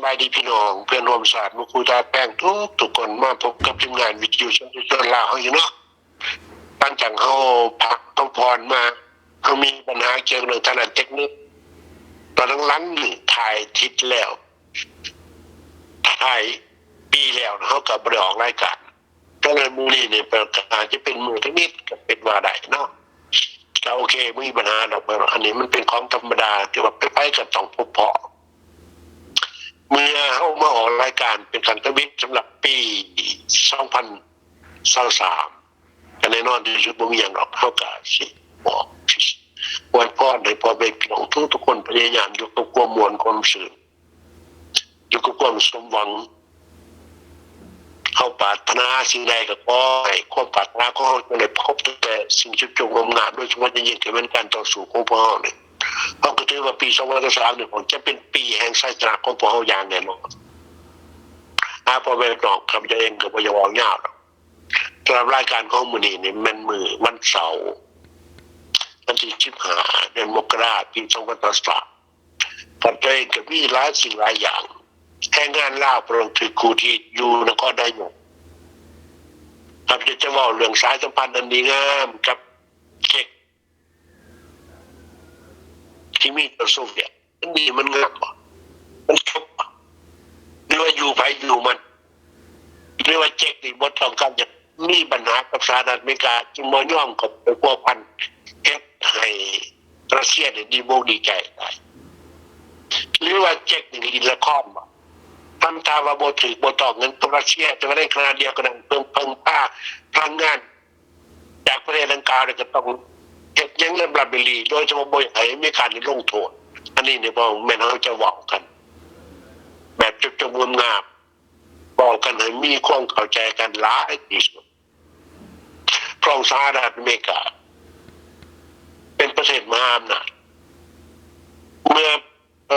สบายดีพี่น้องเพื่อนร่วมศาสตร์มุคูตาแป้งทุกคนมาพบกับทีมงานวิทยุชนลาวเขาอยู่เนาะตั้งจากเขาพักเขาพรมาเขามีปัญหาเกี่ยวกับเรื่องทางด้านเทคนิคตอนหลังๆนี่ถ่ายทิศแล้วถ่ายปีแล้วเขากับบริออกรายการก็เลยมือนี่เนี่ยเป็นการจะเป็นมือเทคนิคกับเป็นว่าได้เนาะเราโอเคไม่มีปัญหาหรอกอันนี้มันเป็นของธรรมดาที่ว่าไปกับต้องพบเพาะเมื่อเขามาออกรายการเป็นสันทวิทย์สำหรับปี2023กันแน่นอนที่ชุดบ่มีอย่างหรอกเขาก็สิบอกวันพ่อในพ่อแม่พี่น้องทุกคนพยายามอยู่กับความมวลความสื่ออยู่กับความสมหวังเขาปรารถนาสิ่งใดก็ขอให้ความปรารถนาของเขาจะได้พบแต่สิ่งชุดจงงามโดยเฉพาะยิ่งที่เป็นการต่อสู้ของพวกเขาเนี่ยเขาก็ถือว่าปี2023เนี่ยผมจะเป็นปีแห่งชัยชนะของพวกเขาอย่างแน่นอนพอไปตอบคำจะเองกับพยาวงยาวสำหรับรายการของมือนี้เนี่ยมันมือวันเสาร์วันที่15 เดือนมกราคมปี2023ปัจจัยกับมีหลายสิ่งหลายอย่างแห่งงานล่าประลงถือครูที่อยู่นครนายกครับจะว่าเรื่องสายสัมพันธ์อันดีงามกับเช็กที่มีต่อโซเวียตมันดีมันงามป่ะมันครบป่ะหรือว่าอยู่ไปอยู่มันหรือว่าเช็กนี่บทต้องการจะมีปัญหากับสหรัฐอเมริกาจึงมาย่อมกับไปพัวพันเฮ็ดให้รัสเซียเนี่ยดีโมดีใจได้หรือว่าเช็กนี่ลินละครป่ะทำตามว่าโบถือโบตอกเงินตัวรัสเซียจะไม่ได้ขนาดเดียวกันเพิ่งผ้าพลังงานจากประเทศดังกล่าวเนี่ยก็ต้องเก็บยังเริ่มรับบิลีโดยเฉพาะโบยไอ้ไม่การนี่ลงโทษอันนี้เนี่ยบอกแม่เขาจะบอกกันแบบจบงามบอกกันให้มีความเข้าใจกันหลายที่สุดเพราะสหรัฐอเมริกาเป็นประเทศมหาอำนาจเมื่อ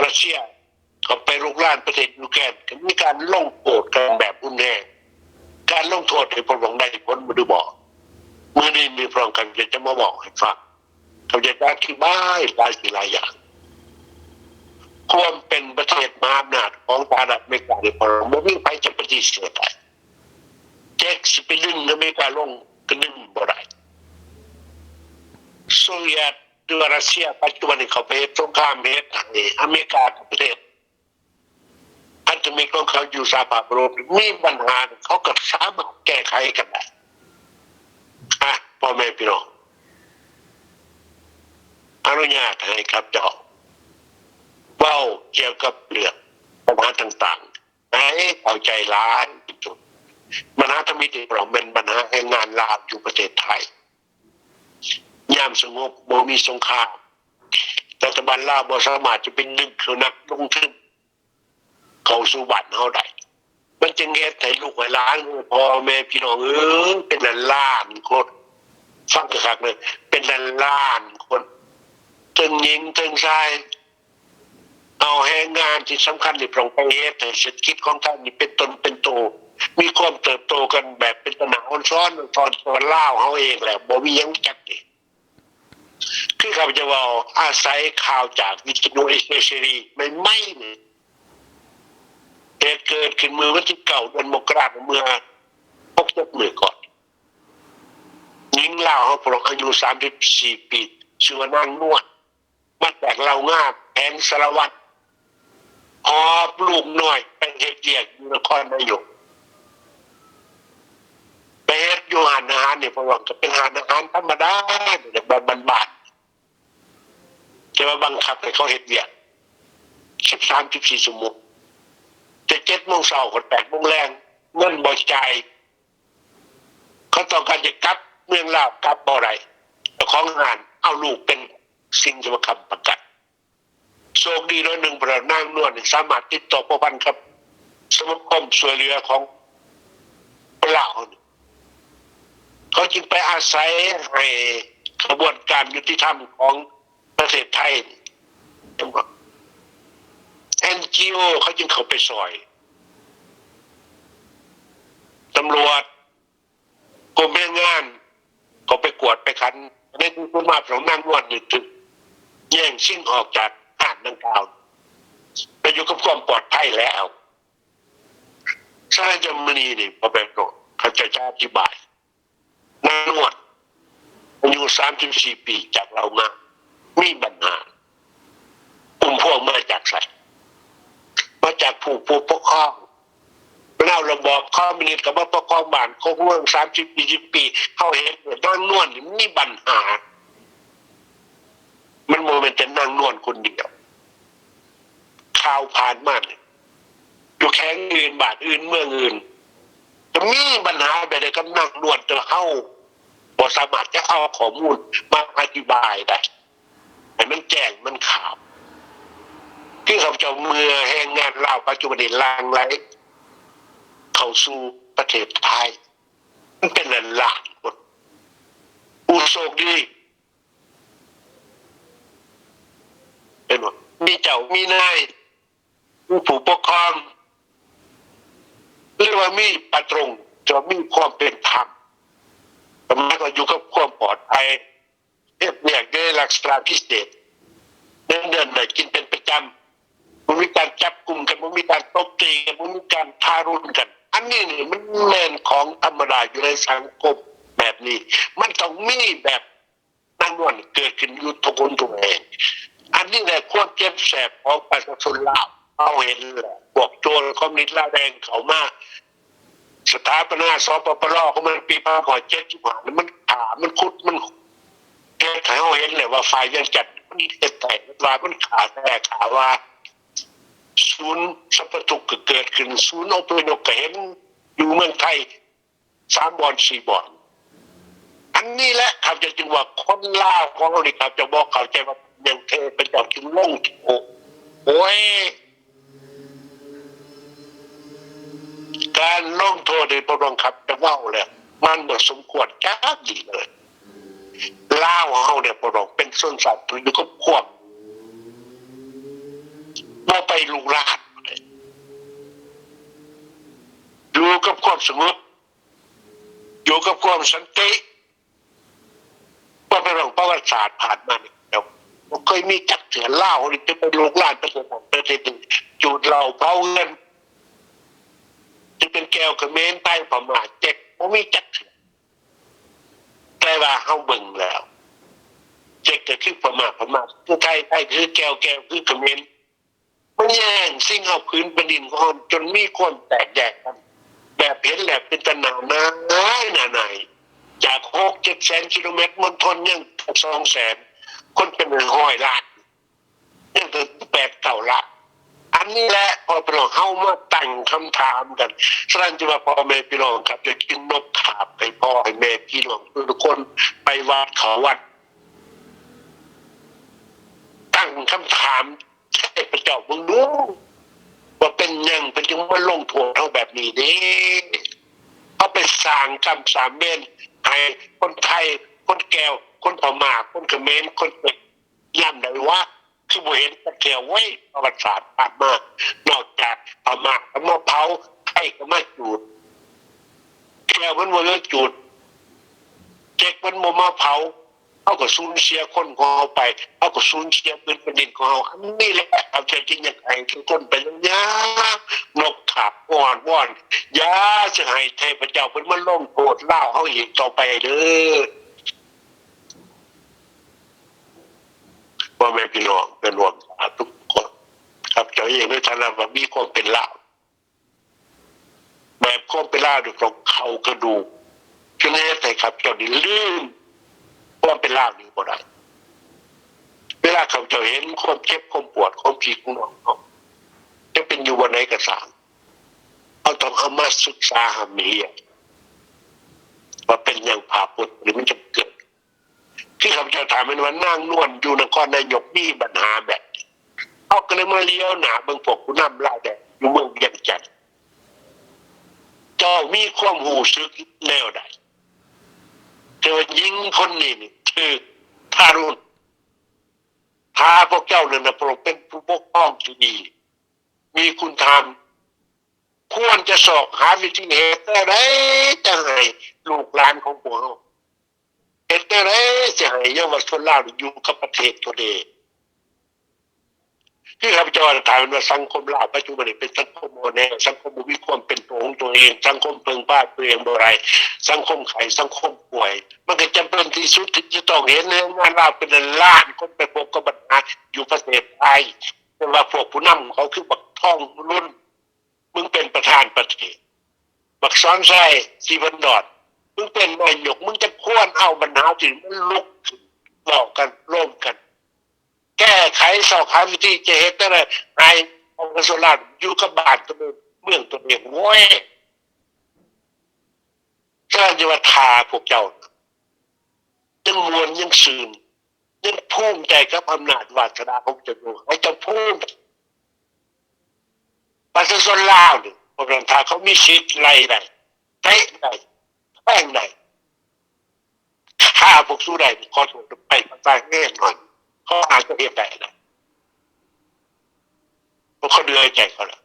รัสเซียเขาไปลุกลานประเทศยูเครนก็มีการลงโทษกันแบบรุนแรงการลงโทษให้ผลหวังได้ผลมาดูบอกเมื่อนี้มีพร้อมกันจะมาบอกให้ฟังเขาจะอธิบายหลายสิ่งหลายอย่างความเป็นประเทศมหาอำนาจของสหรัฐอเมริกาในพลไม่มีใครจะปฏิเสธได้แจ็คสเปริงอเมริกาลงก็ดึงบ่ได้โซเวียตหรือรัสเซียปัจจุบันนี้เขาไปสงครามเฮ็ดให้อเมริกาประเทศพันธมิตรของเขาอยู่สหภาพยุโรปมีปัญหาเขาก็สามารถแก้ไขกันได้พ่อแม่พี่น้องอนุญาตให้ครับเจ้าเว้าเกี่ยวกับเรื่องปัญหาต่างๆให้เอาใจร้ายจุดปัญหาธรรมิติเราเป็นปัญหาแห่งงานลาบอยู่ประเทศไทยยามสงบบ่มีสงครามรัฐบาลลาวบ่สามารถจะเป็นหนึ่งคือนักลงทุนเขาสู่บ้านเฮาได้มันจึงเฮ็ดให้ลูกให้หลานพ่อแม่พี่น้องเป็นล้านคนฟังคักๆเลยเป็นล้านคนถึงหญิงถึงชายเอาแรงงานที่สำคัญที่ปรองไปเฮ็ดให้เศรษฐกิจของท่านนี่เป็นตนเป็นโตมีความเติบโตกันแบบเป็นปัญหาอ่อนซ้อนตอนตัวลาวเฮาเองแหละบ่มีหยังจักนี่คือเขาจะว่าอาศัยข่าวจากวิทยุเอเชียไม่นี่เหตุเกิดขึ้นเมื่อวันที่9 เดือนมกราคมเมื่อ6 มื้อก่อนหญิงลาวเขาพลอายุ34 ปีชื่อว่านางนวลมาจากลาวงาแผงสารวัตรหอบลูกน้อยไปเฮ็ดเวียกอยู่นครนายกไปเฮ็ดอยู่ร้านอาหารนี่เพราะว่าก็เป็นร้านอาหารธรรมดาแบบบ้านๆจะมาบังคับให้เขาเฮ็ดเวียก13-14 ชั่วโมงจะ7 โมงเช้าถึง8 โมงแรงเงินบ่จ่ายเขาต้องการจะกลับเมืองลาวกลับบ่ได้ของงานเอาลูกเป็นสิ่งที่มาค้ำประกันโชคดีน้อยหนึ่งพระนางนวลสามารถติดต่อประพันธ์ครับสมาคมช่วยเหลือของลาวเขาจึงไปอาศัยให้กระบวนการยุติธรรมของประเทศไทยNGO เขาจึงเข้าไปซอยตำรวจกรมแรงงานเขาไปกวดไปคันในผู้มาของนางนวลนี่ถึงแย่งชิงออกจากหาดดังกล่าว ไปอยู่กับความปลอดภัยแล้วสร้างจำนีนี่พอเป็นโรคเขาจะอธิบายนางนวดอายุ34 ปีจากเรามามีปัญหากลุ่มพวกมาจากใครมาจากผู้ปกครองเล่าระบอบคอมมิวนิสต์กับว่าปกครองบ้านคงเมือง30 ปีเขาเห็นนางนวลมีปัญหามันโมเมนต์จะนางนวลคนเดียวข่าวผ่านมาเนี่ยอยู่แข้งอื่นบาทอื่นเมืองอื่นจะมีปัญหาแบบใดก็นั่งนวดจะเข้าบทสามารถจะเอาข้อมูลมาอธิบายได้ให้มันแจ้งมันข่าวที่เขาจะเมื่อแห่งงานเล่าปัจจุบันนี้ลางไหลเข้าสู่ประเทศไทยมันเป็นหลานคนผู้โชคดีเป็นว่ามีเจ้ามีนายมีผู้ปกครองเรียกว่ามีปตรงจะมีความเป็นธรรมทำไมก็อยู่กับความปลอดภัยเรียบเรียกด้วยลักษณะพิเศษเดินกินเป็นประจำมันมีการจับกลุ่มกันมันมีการตบตีกันมันมีการทารุณกันอันนี้นี่มันแมนของธรรมดาอยู่ในสังคมแบบนี้มันต้องมีแบบนั่งนวลเกิดขึ้นอยู่ทุกคนทุกแห่งอันนี้แหละความเจ็บแสบของประชาชนลาวเอาเห็นแหละพวกโจรคอมมิวนิสต์ลาวแดงเขามาสถาปนาสปปลของมันปี1975มันขามันคุดมันแก้ไขเอาเห็นเลยว่าฝ่ายยังจัดมันแต่ว่ามันขาแต่ขาว่าศูนย์สัพพทุกเกิดขึ้นศูนย์อพยพก็เห็นอยู่เมืองไทย3 บ่อน 4 บ่อนอันนี้แหละครับจะจึงว่าคนลาวของเรานี่ครับจะบอกเข้าใจว่ายังเทเป็นดอกจึงลงโอ้ยการลงโทษในประดงครับจะว่าเลยมันบ่สมควรจ้าดีเลยลาวเฮาเนี่ยประดงเป็นส่วนสัตว์อยู่กับควบว่าไปลุกลานอยู่กับความสงบอยู่กับความสันติว่าเป็นเรื่องประวัติศาสตร์ผ่านมาเนี่ยเราเคยมีจักเสือเล่าหรือจะไปลุกลานประเทศหนึ่งจูดเราเผาเงินจะเป็นแก้วกระเมนไต้พม่าเจ็กมันมีจักเสือแต่ว่าเฮาเบิ่งแล้วเจ็กก็คือพม่าคือไทยคือแก้วคือกระเมนมันแย่งสิ่งเอาพื้นเป็นดินของเราจนมีคนแตกแยกกันแบบเห็นแหลบเป็นตะหนาหนาจาก6-7 แสนกิโลเมตรมณฑลยัง200,000คนเป็น100 ล้านยังถึง8-9 ล้านอันนี้แหละพอพี่น้องเข้ามาตั้งคำถามกันฉะนั้นจะมาพ่อแม่พี่น้องครับจะกินนกขาบให้พ่อให้แม่พี่น้องทุกคนไปวัดเขาวัดตั้งคำถามให้พระเจ้ามึงดูว่าเป็นยังเป็นจึงมาลงโทษเท่าแบบนี้นี่เขาไปสร้างกรรมสามเมนให้คนไทยคนแก้วคนพม่าคนเขมรคนเป็ดย่ำได้ว่าคือบ่เห็นตะเกียวไว้ประวัติศาสตร์ผ่านมานอกจากพม่าก็มาเผาไทยก็มาจูดแก้วมันบ่เลิกจูดเจ็กมันบ่มาเผาเอาก็สูญเสียคนของเราไปเอาก็สูญเสียพื้นแผ่นดินของเราอันนี้แหละเอาใจจริงอย่างไรทุกคนไปแล้วยานกขาบอ่อนว่อนยาจะให้เทพเจ้าเป็นมันล่มโกรธเล่าเขาอีกต่อไปเด้อว่าแม่พี่น้องเป็นรวมทุกคนครับเจ้าเองด้วยฐานะว่ามีความเป็นเล่าแบบความเป็นเล่าด้วยของเขากระดูกคือแน่แต่ครับเจ้านี่ลืมความเป็นเล่านี่บ่ได้เวลาเขาจะเห็นความเจ็บความปวดความผิดของน้องจะเป็นอยู่วันไหนก็ตามเอาต้องเอามาศึกษาหามีว่าเป็นอย่างผ่าปวดหรือมันจะเกิดที่เขาจะถามมันว่านั่งนวลอยู่นครนายกมีปัญหาแบบเอาก็เลยมาเลี้ยวหนาเมืองพวกผู้นำเล่าแดงอยู่เมืองเวียงจันทน์เจ้ามีความหูซึกแนวใดเจอยิงคนนี้นี่คือทารุณพาพวกเจ้าเนี่ยนะโปรเป็นผู้ปกป้องที่ดีมีคุณธรรมควรจะสอบหาวิธีเหตุได้จะให้ลูกหลานของพวกเราเหตุได้จะให้เยาวชนลาวอยู่กับประเทศตัวเอง ที่ข้าพเจ้าถามว่าสังคมลาวปัจจุบันนี้เป็นสังคมโมเดลสังคมมีความเป็นตัวของตัวเองสังคมเพิงพาตัวเองบ่ไรสังคมไข่สังคมป่วยมันก็จำเป็นที่สุดที่จะต้องเห็นเรื่องงานลาวเป็นล้านคนไปพบกับปัญหาอยู่ประเทศไทยแต่ว่าพวกผู้นำเขาคือบักท่องรุ่นมึงเป็นประธานประเทศบักซ้อนไส้สีบันดอดมึงเป็นนายกมึงจะควรเอาปัญหาที่มันลุกบอกกันร่วมกันแก้ไขสอบหาวิธีจะเห็นได้เลยไอ้องค์กรราชอยู่กับบ้านตัวเองเมืองตัวเองโว้ยถ้าจะมาทาพวกเจ้ายังมวลยังซื่นยังภูมิใจกับอำนาจวาสนาของเจ้าอยู่ให้เจ้าภูมิประชาชนลาวเนี่ยพวกเราทาเขามีสิทธิ์ไรใดเตะใดแป้งใดฆ่าพวกสู้ใดขอโทษไปภาษาแง่หน่อยเขาอาจจะเห็นได้นะเพราะเขาเดือยใจเขาแล้ว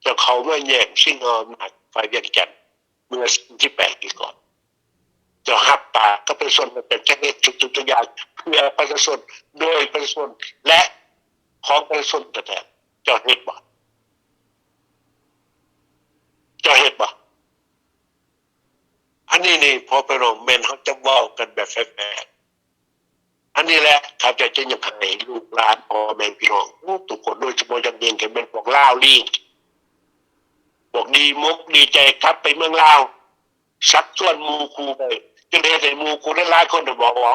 แต่เขาไม่แย่งชิงอำนาจฝ่ายเวียงจันทร์เมื่อ28 ปีก่อนจะหับปากก็เป็นส่วนเป็นแค่นี้จุดๆอย่างเพื่อประชาชนโดยประชาชนและของประชาชนแต่จะเห็นบ่จะเห็นบ่อันนี้นี่พอไปลงเมนเขาจะว่ากันแบบแฝงอันนี้แหละครับจะยังให้ลูกหลานพ่อแม่พี่น้องทุกคนโดยเฉพาะอย่างยิ่งที่เป็นพวกลาวลีบอกดีมุกดีใจครับไปเมืองลาวสักส่วนมูคูไปจนได้มูคูได้หลายคนบอกว่า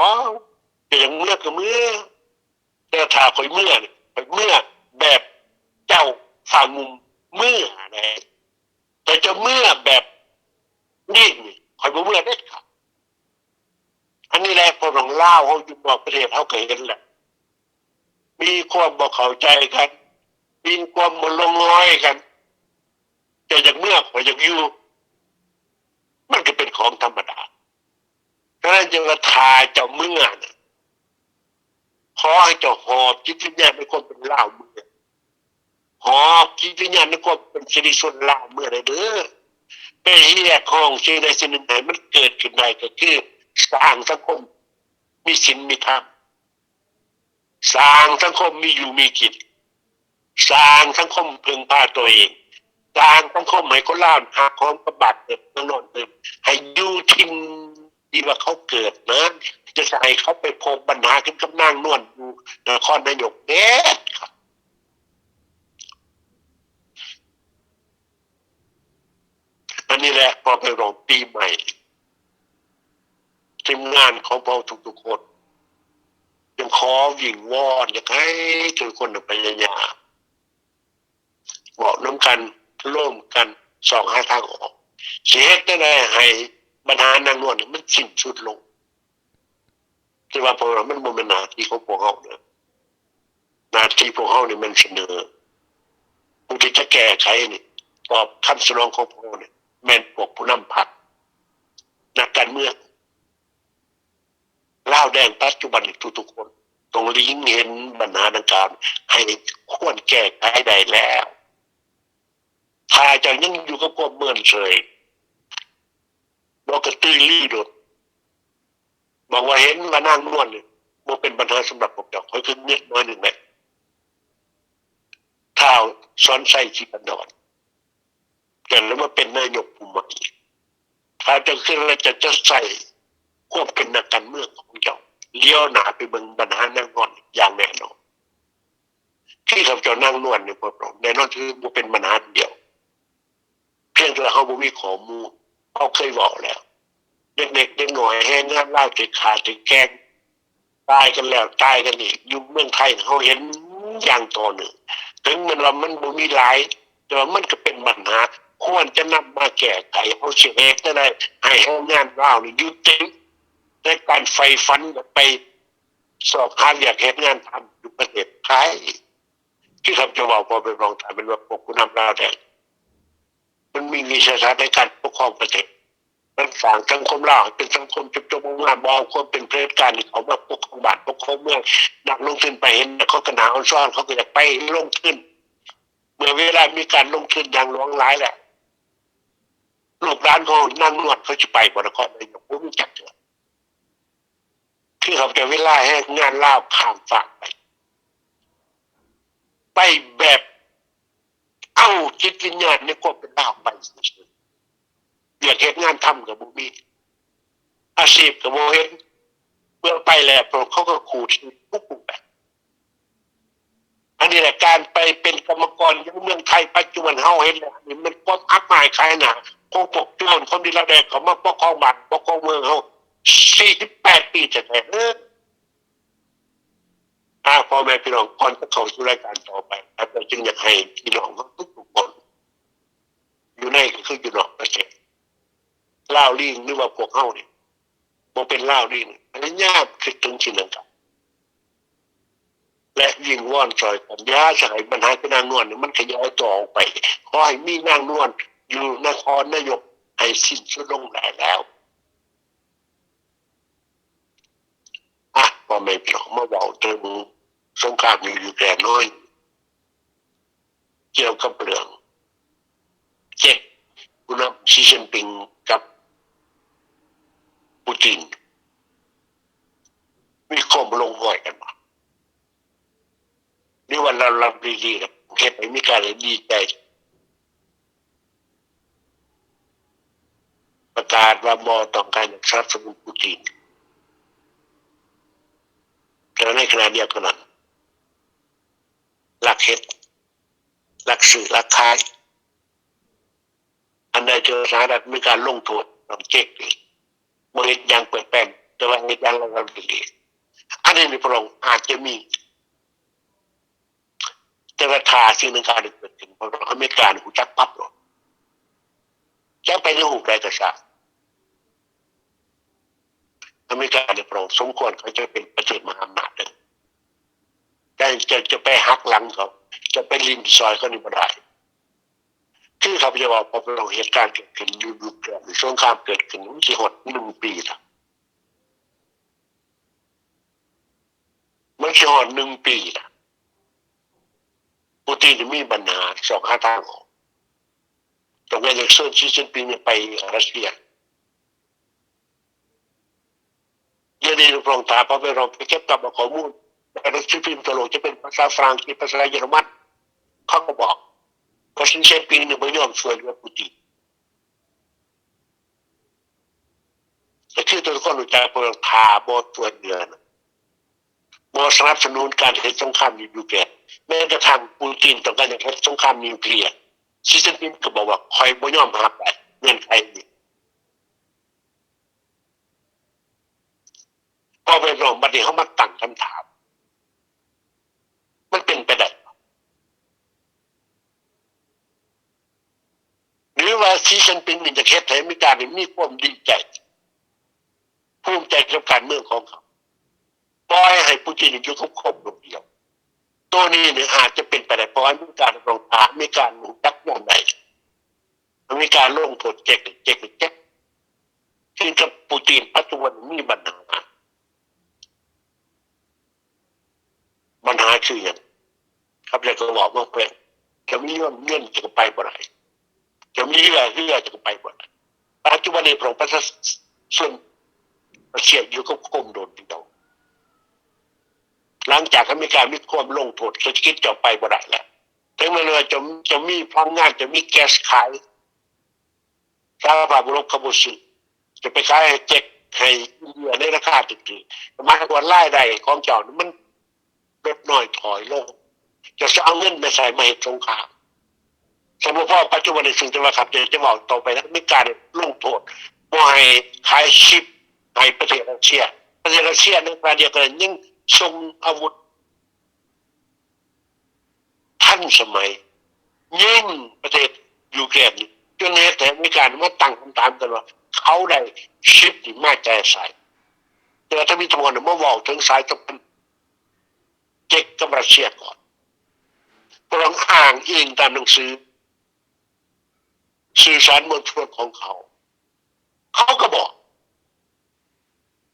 จะยังเมื่อก็เมื่อแต่ถ้าคอยเมื่อคอยเมื่อแบบเจ้าฝ่ามุมเมื่อนะแต่จะเมื่อแบบนี่คอยเมื่อได้ครับอันนี้แหละพอของเล่าเขาอยู่บอกประเทศเขาเคยเห็นแหละมีความบอกเข้าใจกันมีความมันลงร้อยกันจะอย่างเมื่อคอยอย่างอยู่มันก็เป็นของธรรมดาเพราะนั้นจะมาทาเจ้าเมื่อนะขอให้เจ้าหอบจิตวิญญาณในความเป็นเล่าเมื่อหอบจิตวิญญาณในความเป็นสิริชนเล่าเมื่อไรเด้อเป็นเฮียของสิ่งใดสิ่งหนึ่งไหนมันเกิดขึ้นได้ก็คือสร้างสังคมมีศีลมีธรรมสร้างสังคมมีอยู่มีกิจสร้างสังคมพึงพาตัวเองสร้างสังคมให้คนล่าหาของประบัติเด็กนอนเติมให้อยู่ทินที่ว่าเขาเกิดนะจะใส่เขาไปพบปัญหาขึ้นกับนางนวลอยู่นครนายกเด็ดครับอันนี้แหละพอไปรองปีใหม่ทีมงานของเราทุกๆคนยังขอวิ่งวอนอยากให้ทุกคนพยายามบอกน้ำกันร่วมกันส่องหาทางออกเสียได้เลยให้ปัญหานางนวลมันสิ้นสุดลงที่ว่าพวกเรามันบ่เป็นหน้าที่ของพวกเขาเนี่ยหน้าที่พวกเขาเนี่ยมันเสนอผู้ที่จะแก้ไขนี่ตอบคำสนองของพวกเราเนี่ยแม่นพวกผู้นำพรรคนักการเมืองล่าวแดงปัจจุบันทุกๆคนต้องลิงเห็นปัญหาดังกล่าวให้ควรแก้ไขได้แล้วถ้าจะยังอยู่กับความเมื่อนเฉยบอกกระตือรือร้นบอกว่าเห็นมานั่งนวลเนี่ยมันเป็นปัญหาสำหรับผมเจ้าค่อยขึ้นนิดน้อยหนึ่งไหมท้าวซ้อนไส้ชีพันดอนแต่แล้วมาเป็นนายกผู้ใหม่ถ้าจะขึ้นแล้วจะใส่ควบเป็นนักการเมืองของเจ้าเลี้ยวหนาไปเบิ่งปัญหานั่งนอนอย่างแน่นอนที่เขาจะนั่งนวลเนี่ยพวกเราแน่นอนคือมันเป็นปัญหาเดียวเพียงแต่เขาบ่มีข้อมูลเขาเคยบอกแล้วเด็กๆเด็กหน่อยแห้งงานเล่าติดขาติดแกงตายกันแล้วตายกันอีกอยู่เมืองไทยเขาเห็นอย่างต่อหนึ่งถึงมันว่ามันบ่มีหลายแต่ว่ามันก็เป็นปัญหาควรจะนำมาแก้ไขเขาเสียเอกได้ให้แห้งงานเล่านี่ยุติในการไฟฟันไปสอบหาอยากเห็นงานทำอยู่ประเทศไทยที่เขาจะบอกพอไปลองทำเป็นว่าพวกผู้นำเราแต่มันมีวิสัยทัศน์ในการปกครองประเทศมันฝังสังคมเราเป็นสังคมจุดจงงานบอกคนเป็นเผด็จการที่เขามาปกครองบ้านปกครองเมืองนักลงทุนไปเห็นเขากระหนาซ่อนเขาก็จะไปลงทุนเมื่อเวลามีการลงทุนอย่างหลวงหลายแหละลูกร้านเขานั่งนวดเขาจะไปบนครนายกไม่รู้จักเถอะที่เขาจะเวลาให้งานเล่าข้ามฝากไป ไปแบบเอาจิตวิญญาณในความเป็นดาวไปอยากเห็นงานทำกับบุมีอาชีพกับโมเห็นเมื่อไปแล้วเขาก็ขู่ที่ทุกแบบอันนี้แหละการไปเป็นกรรมกรยังเมืองไทยปัจจุบันเฮาเห็นแล้วนี่มันความอับอายขายหนาคงปกโจรคนดีละแดงเขามาปกครองบ้านปกครองเมืองเฮา48 ปีจะแท้พ่อแม่พี่น้องก่อนจะเข้าสู่รายการต่อไปอาจารย์จึงอยากให้พี่น้องทุกคนอยู่ในก็คืออยู่นอกประเทศเล่าลิงหรือว่าพวกเฮาเนี่ยบ่เป็นเล่าลิงอันนี้ยากคิดถึงสิ่งนั้นครับและยิ่งว่อนซอยกันยาสายปัญหาที่นางนวลมันขยายต่อออกไปขอให้มีนางนวลอยู่นครนายกให้สิ้นสุดลงได้แล้วพ่อแม่พี่น้องมาบอกถึงสงครามอยู่แก่น้อยเกี่ยวกับเรื่องเจ็กผู้นำซีเจินปิงกับปูตินมีข้อมลงห้อยกันมานี่วันเราลำดีๆกับเฮ็ดให้มีการดีใจประกาศว่าบ่ต้องการสนับสนุนปูตินแต่ในขณะเดียวกันนั้นหลักเฮ็ดหลักสื่อหลักขายอันใดเจอสหรัฐมีการลงโทษต้องเช็คดีบริษัทยังเปิดแป้นแต่ว่าเหตุยังเราดีอันนี้ในพระองค์อาจจะมีแต่ว่าทาสิ่งหนึ่งการเกิดขึ้นเพราะอเมริกาหูจักปั๊บหรอกจะไปในหูไรก็ทราบอเมริกาในพระองค์สมควรเขาจะเป็นประเทศมหาอำนาจเลยแต่จะไปหักหลังเขาจะไปลินซอยเขานี่ไม่ได้คือเขาจะบอกพอเป็นเหตุการณ์เกิดขึ้นยุคเกิดสงครามเกิดขึ้นมันจะหด1 ปีนะมันจะหด1 ปีนะปูตินมีปัญหา2 หาทางออกตรงนี้อย่างเช่นซีเจินปิงไปรัสเซียเดี๋ยวนี้พระองค์ถามพอไปเราไปเก็บกับข้อมูลแต่หนังสือพิมพ์ตลกจะเป็นภาษาฝรั่งเศสภาษาเยอรมันเขาก็บอกว่าซีเจินปิงไม่ยอมช่วยเหลือปูตินแต่ที่ตัวคนรู้จักพระองค์ถามบ่ช่วยเหลือบ่สนับสนุนการเฮ็ดสงครามในยูเครนแม้กระทั่งปูตินต้องการจะเฮ็ดสงครามนิวเคลียร์ซีเจินปิงก็บอกว่าคอยบ่ยอมรับได้เงื่อนไขนี้พอไปรองบัดนี้เขามาตั้งคำถามมันเป็นไปได้หรือว่าซีเจินปิงนี่จะเฮ็ดให้อเมริกามีความดีใจภูมิใจกับการเมืองของเขาปล่อยให้ปูตินอยู่คบๆเดียวตัวนี้เนี่ยอาจจะเป็นไปได้เพราะอเมริกาลงตาอเมริกาหนุนยักอย่างใดอเมริกาลงโทษเจ๊กซึ่งกับปูตินปัจจุบันมีปัญหาคืออย่างครับอยากจะบอกว่าเป็นจะมีเงื่อนจะไปบ่ได้จะมีเรื่องจะไปบ่ได้ปัจจุบันในพระองค์ประชาส่วนเสียอยู่กับกรมโดนเดียวหลังจากอเมริกามีความลงโทษเศรษฐกิจจะไปบ่ได้แล้วถึงแม้ว่าจะมีพลังงานจะมีแก๊สขายสหภาพยุโรปเขาบ่ซื้อจะไปขายให้เจ๊กให้อินเดียในราคาถูกๆหมายความว่ารายได้ของเจ้ามันลดน้อยถอยลงจะเอาเงินมาใส่มาเหตุสงครามสมมติว่าปัจจุบันในสิ่งที่ว่าครับจะบอกต่อไปแล้วมีการลงโทษว่าให้ขายชิปให้ประเทศรัสเซียในประเดียวกันยังส่งอาวุธทันสมัยยิ่งประเทศยูเครนจนเหตุแต่มีการมาตั้งคำถามกันว่าเขาได้ชิปที่มาใจใส่แต่ถ้ามีทั้งหมดมาบอกถึงสายจะเป็นเจ็กกับรัสเซียก่อนพระองค์อ้างอิงตามหนังสือสื่อสารมวลชนของเขาก็บอก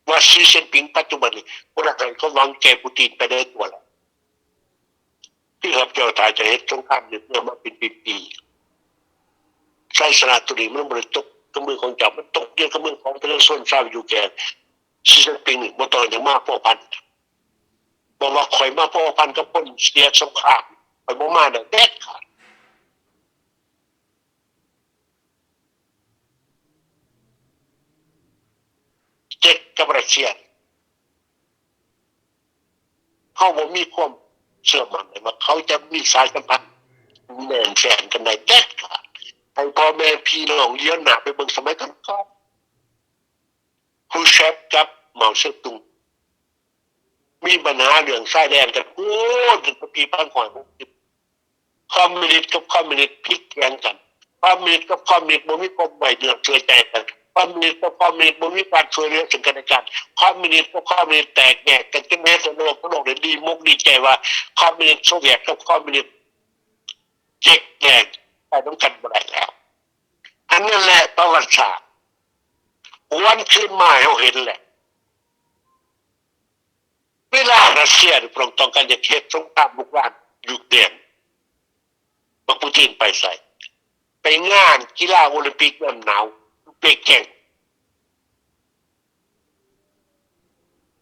ว่าซีเจินปิงปัจจุบันนี้พวกเราเขาวางแกปูตินไปได้ตัวแล้วที่ครับเจ้าตายจะเห็นสงครามเนี่ยมาเป็นปีๆใช้สนาตุรีมันบริตกกับมือของเจ้ามันตกเยอะกับมือของประชาชนชาวยูเครนซีเจินปิงนี่มันต่ออย่างมากพ่อพันบอกว่าคอยมาพ่อพันกับคนเสียสงคราม ไปบ่มาได้เด็ดขาดเจ็กกับรัสเซียเขาบ่มีความเชื่อมั่นว่าเขาจะมีสายสัมพันธ์แน่นแฟนกันได้เด็ดขาดให้พ่อแม่พี่น้องเลี้ยงหน้าไปเบิ่งสมัยก่อนครูเชฟกับเหมาเซ่ตุงมีปัญหาเรื่องชายแดนกันโอ้ถึงปีคอมมิวนิสต์กับคอมมิวนิสต์พลิกแข่งกันคอมมิวนิสต์กับคอมมิวนิสต์บ่มีความไว้เนื้อเชื่อใจกันคอมมิวนิสต์กับคอมมิวนิสต์บ่มีการช่วยเหลือซึ่งกันและกันคอมมิวนิสต์กับคอมมิวนิสต์แตกแยกกันจนแม้แต่โลกได้ดีมุกดีใจว่าคอมมิวนิสต์โซเวียตกับคอมมิวนิสต์เจ๊กแยกไปต้องกันบ่ได้แล้วอันนั้นแหละประวัติศาสตร์วันขึ้นมาเราเห็นแหละเวลารัสเซียต้องการจะเฮ็ดสงครามลุกรานยูเครนปูตินไปใส่ไปงานกีฬาโอลิมปิกฤดูหนาวไปแข่ง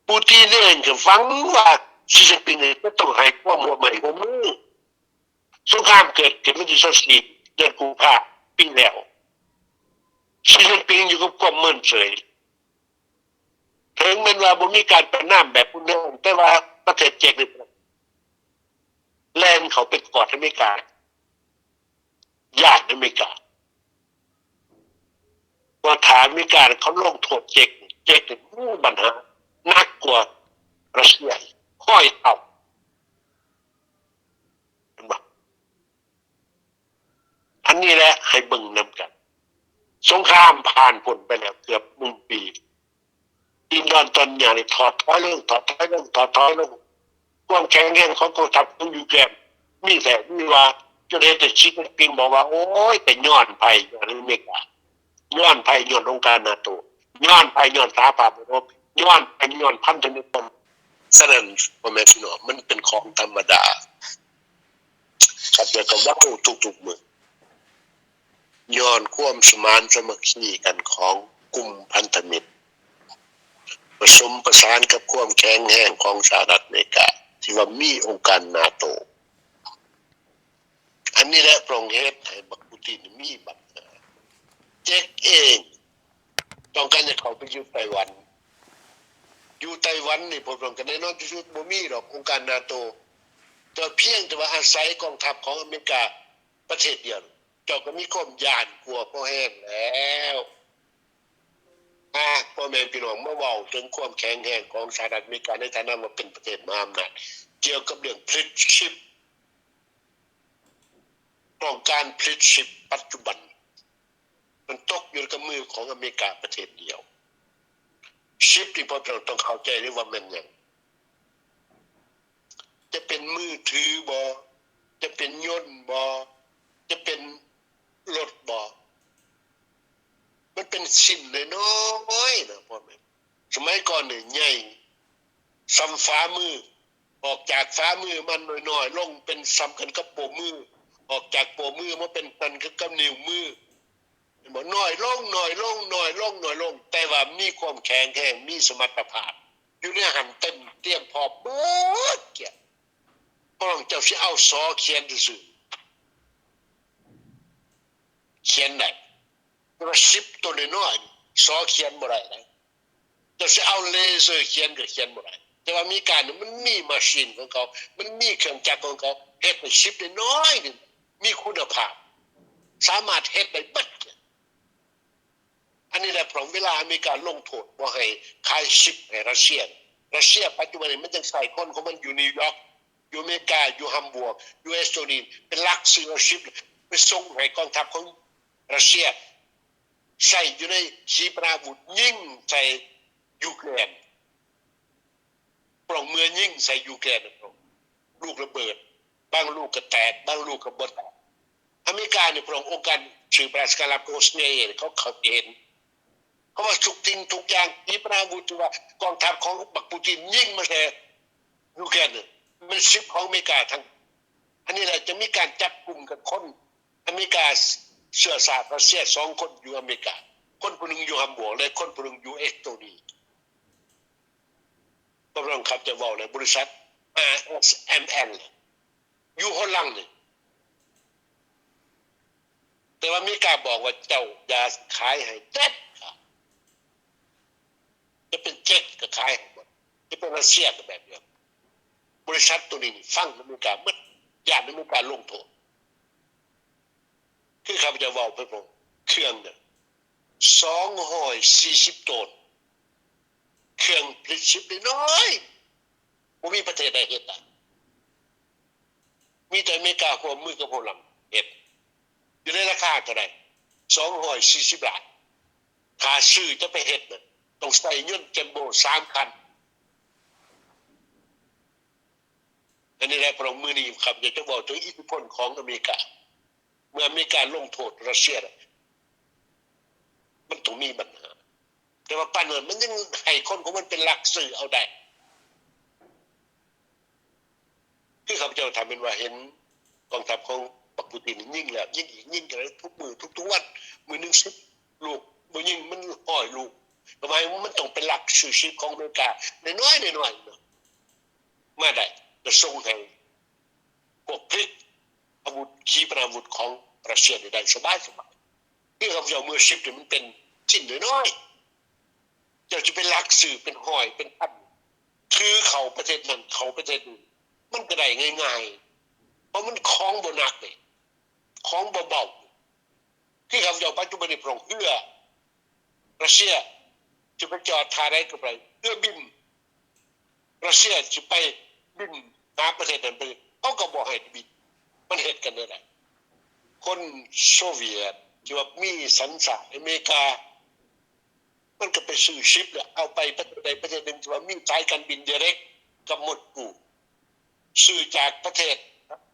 ปูตินเองก็ฟังว่าซีเจปิงก็ต้องให้ความร่วมมือของมือสงครามเกิดขึ้นเมื่อ24เดือนกุมภาพันธ์ปีแล้วซีเจปิงอยู่กับความมั่นเฉยถึงแม้ว่าบ่มีการประนามแบบพุ่นเดิมแต่ว่าประเทศเจ๊กนี่แล่นเขาไปกอดอเมริกาญาติอเมริกาว่าฐานอเมริกาเขาลงโทษเจ๊กนี่มีปัญหานักกว่ารัสเซียค่อยเอาอันนี้แหละให้เบิ่งนำกันสงครามผ่านพ้นไปแล้วเกือบ1 ปีอินดอนตอนอย่างนี้ถอดถอยลงความแข็งแรงของกองทัพของยูเครนมีแต่มีว่าจนเห็นแต่ชิคปิงบอกว่าโอ้ยแต่ย้อนภัยย้อนอเมริกาย้อนภัยย้อนองค์การนาโตย้อนภัยย้อนสหภาพยุโรปย้อนภัยย้อนพันธมิตรฉะนั้นพ่อแม่พี่น้องมันเป็นของธรรมดาครับแล้วก็ว่าทุกๆมื้อย้อนความสมานสามัคคีกันของกลุ่มพันธมิตรผสมประสานกับความแข็งแรงของสหรัฐอเมริกาที่ว่ามีองค์การนาโตอันนี้แหละปรองเหตุให้บักปูตินมีบัตรเจ๊กเองต้องการจะเข้าไปอยู่ไต้หวันนี่พวกเรากันแน่นอนที่สุดบ่มีหรอกองค์การนาโตแต่เพียงแต่ว่าอาศัยกองทัพของอเมริกาประเทศเดียวเจ้าก็มีความย่านกลัวพอแห้งแล้วพ่อแม่พี่น้องมาเว้าถึงความแข็งแรงของสหรัฐอเมริกาในฐานะว่าเป็นประเทศมหาอำนาจเกี่ยวกับเรื่องผลิตชิปของการผลิตชิปปัจจุบันมันตกอยู่กับมือของอเมริกาประเทศเดียวชิปที่พวกเราต้องเข้าใจได้ว่ามันหยังจะเป็นมือถือบ่จะเป็นยนต์บ่จะเป็นรถบ่มันเป็นชิ้นน้อยๆนะพ่อแม่สมัยก่อนนี่ใหญ่ซ้ำฝ่ามือออกจากฝ่ามือมันน้อยๆลงเป็นซ้ำกันกับโป้มือออกจากโป้มือมาเป็นกันกับนิ้วมือบ่น้อยลงแต่ว่ามีความแข็งแรงมีสมรรถภาพอยู่ในหันเต็มเตรียมพร้อมเบิดเกี่ยพ่อเจ้าสิเอาซอเขียนซื่อเขียนได้แต่ว่าชิปตัวน้อยๆซอเขียนบ่ได้นะเจ้าสิเอาเลเซอร์เขียนก็เขียนบ่ได้แต่ว่ามีการมันมีมาชีนของเขามันมีเครื่องจักรของเขาเฮ็ดให้ชิปน้อยๆนี่มีคุณภาพสามารถเฮ็ดได้เบิดอันนี้แหละเพราะเวลาอเมริกาลงโทษบ่ให้ขายชิปให้รัสเซียปัจจุบันนี้มันยังใส่คนของมันอยู่นิวยอร์กอยู่อเมริกาอยู่ฮัมบูร์กอยู่เอสโตนีเป็นลักซื้อชิปไปส่งให้กองทัพของรัสเซียใส่อยู่ในขีปนาวุธยิงใส่ยูเครนปล่องเมื่อยิงใส่ยูเครนลูกระเบิดบางลูกก็แตกบางลูกก็บ่แตกอเมริกาเนี่ยพระองค์การสื่อประชาการโกสเนียเขาเห็นเพราะว่าทุกสิ่งทุกอย่างขีปนาวุธที่ว่ากองทัพของบักปูตินยิงมาแค่ยูเครนมันชิปของอเมริกาทั้งอันนี้แหละจะมีการจับกลุ่มกับคนอเมริกาเชื้อสายรัสเซีย2 คนอยู่อเมริกาคนผู้หนึ่งอยู่ฮัมบูร์กและคนผู้หนึ่งอยู่เอสโตนีกำลังขับจะเว้าในบริษัท RSMN อยู่ฮอลแลนด์นี่แต่ว่าอเมริกาบอกว่าเจ้าอย่าขายให้เด็ดขาดจะเป็นเช็คก็ขายให้หมดจะเป็นรัสเซียก็แบบเดียวบริษัทตัวนี้ฟังอเมริกาหมดญาติอเมริกาลงโทษคือข้าพเจ้าบอกไปผมเครื่องเนี่ย240 ตันเครื่องผลิตชิปน้อยบ่มีประเทศใดเฮ็ดได้มีแต่อเมริกาควบมือกับพลังเฮ็ดอยู่ในราคาเท่าไหร่240 ล้านค่าซื้อจะไปเฮ็ดน่ะต้องใส่เงินเจมโบ3 คันอันนี้แหละพระมือนี้ครับอยากจะบอกถึงอิทธิพลของอเมริกาเมื่ออเมริกาลงโทษรัสเซียมันต้องมีปัญหาแต่ว่าปัญหามันยังให้คนของมันเป็นหลักสื่อเอาได้คือข้าพเจ้าทำเป็นว่าเห็นกองทัพของปักปูตินยิ่งแล้วยิ่งอีกยิ่งกันทุกมือทุกวันมือหนึ่ง10 ลูกมือยิ่งมันอ่อยลูกทำไมมันต้องเป็นหลักสื่อชีพของอเมริกาน้อยเนาะมาได้จะส่งให้พวกพลิกอาวุธขีปนาวุธของรัสเซียได้สบายที่ข้าพเจ้ามือ10เนี่ยมันเป็นชิ้นน้อยเจ้าจะเป็นหลักสื่อเป็นห้อยเป็นพันคือเขาประเทศนั้นเขาประเทศนี้มันก็ได้ง่ายๆเพราะมันคล้องบนักเลยคล้องเบาๆที่ข้าพเจ้าปัจจุบันนี้พระองค์เอื้อรัสเซียจะไปจอดท่าใดก็ไปเอื้อบินรัสเซียจะไปบินหาประเทศนั้นไปเขาก็บอกให้บินมันเหตุกันได้คนโซเวียตที่ว่ามีสัญชาติอเมริกามันก็ไปซื้อชิปแล้วเอาไปประเทศใดประเทศหนึ่งที่ว่ามีสายการบินเดเรกกับหมดกูซื้อจากประเทศ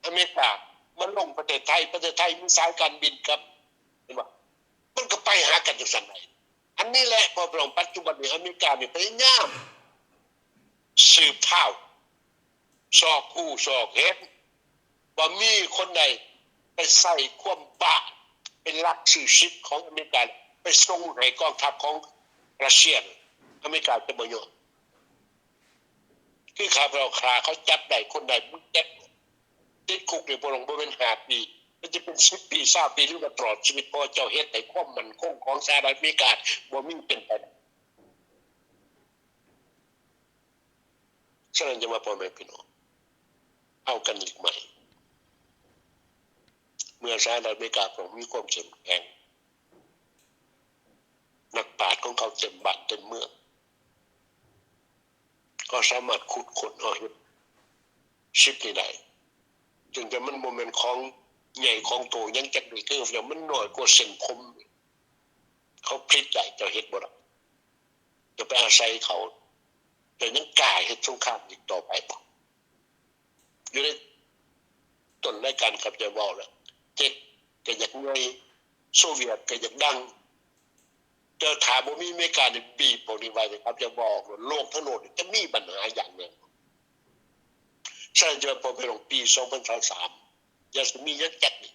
อเมริกามันลงประเทศไทยมีสายการบินครับเห็นป่ะมันก็ไปหากันจากสันไหนอันนี้แหละพอเราปัจจุบันนี้อเมริกาเนี่ยพยายามสืบเท่าสอกคู่สอกเห็นว่ามีคนใดไปใส่ความบ้าเป็นหลักสื่อชิปของอเมริกาไปส่งให้กองทัพของรัสเซียอเมริกาจะบ่ยอมคือข่าวเราคาเขาจับได้คนใดมึงจับติดคุกในบ่ลงบ่เป็น5 ปีมันจะเป็น10 ปี20 ปีหรือว่าตลอดชีวิตพอเจ้าเฮ็ดให้ความมั่นคงของสหรัฐอเมริกาบ่มีเป็นไปได้ฉะนั้นจะมาพ่อแม่พี่น้องเอากันอีกใหม่เมื่อสหรัฐอเมริกาผมมีความเข้มแข็งนักปราชญ์ของเขาเต็มบ้านเต็มเมืองก็สามารถขุดค้นเอาเห็นชิปนี้ได้ถึงจะมันโมเมนต์ของใหญ่ของโตยังจักดีคืออย่างมันน้อยกว่าเส้นผมเขาพลิกใหญ่จะเห็นบ่ล่ะจะไปอาศัยเขาแต่ยังกล้าเฮ็ดสงครามอีกต่อไปบ่อยู่ในต้นรายการครับจะบอกแล้วเจ็ดก็อยากไงโซเวียตก็อยากดังเจอถามบ่มีอเมริกานี่บีบพวกนี้ไว้ครับจะบอกโลกทั้งโลกจะมีปัญหาอย่างนึงฉะนั้นจะพอไปลงปี2023อย่ามียักษ์จัดนี่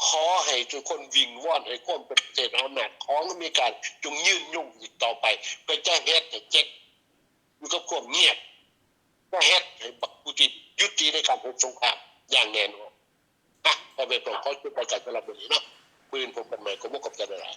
ขอให้ทุกคนวิงวอนให้ความเป็นเจตนาหนักของอเมริกาจงยืนยุ่งอีกต่อไปไปจะเฮ็ดให้เจ็กอยู่กับความเงียบจะเฮ็ดให้บักปูตินยุติในการเฮ็ดสงครามอย่างแน่นอนพอไปตรงเขาจุดประกาศสำหรับวันนี้เนาะปืนผมกันใหม่ก็บ่กบกันได้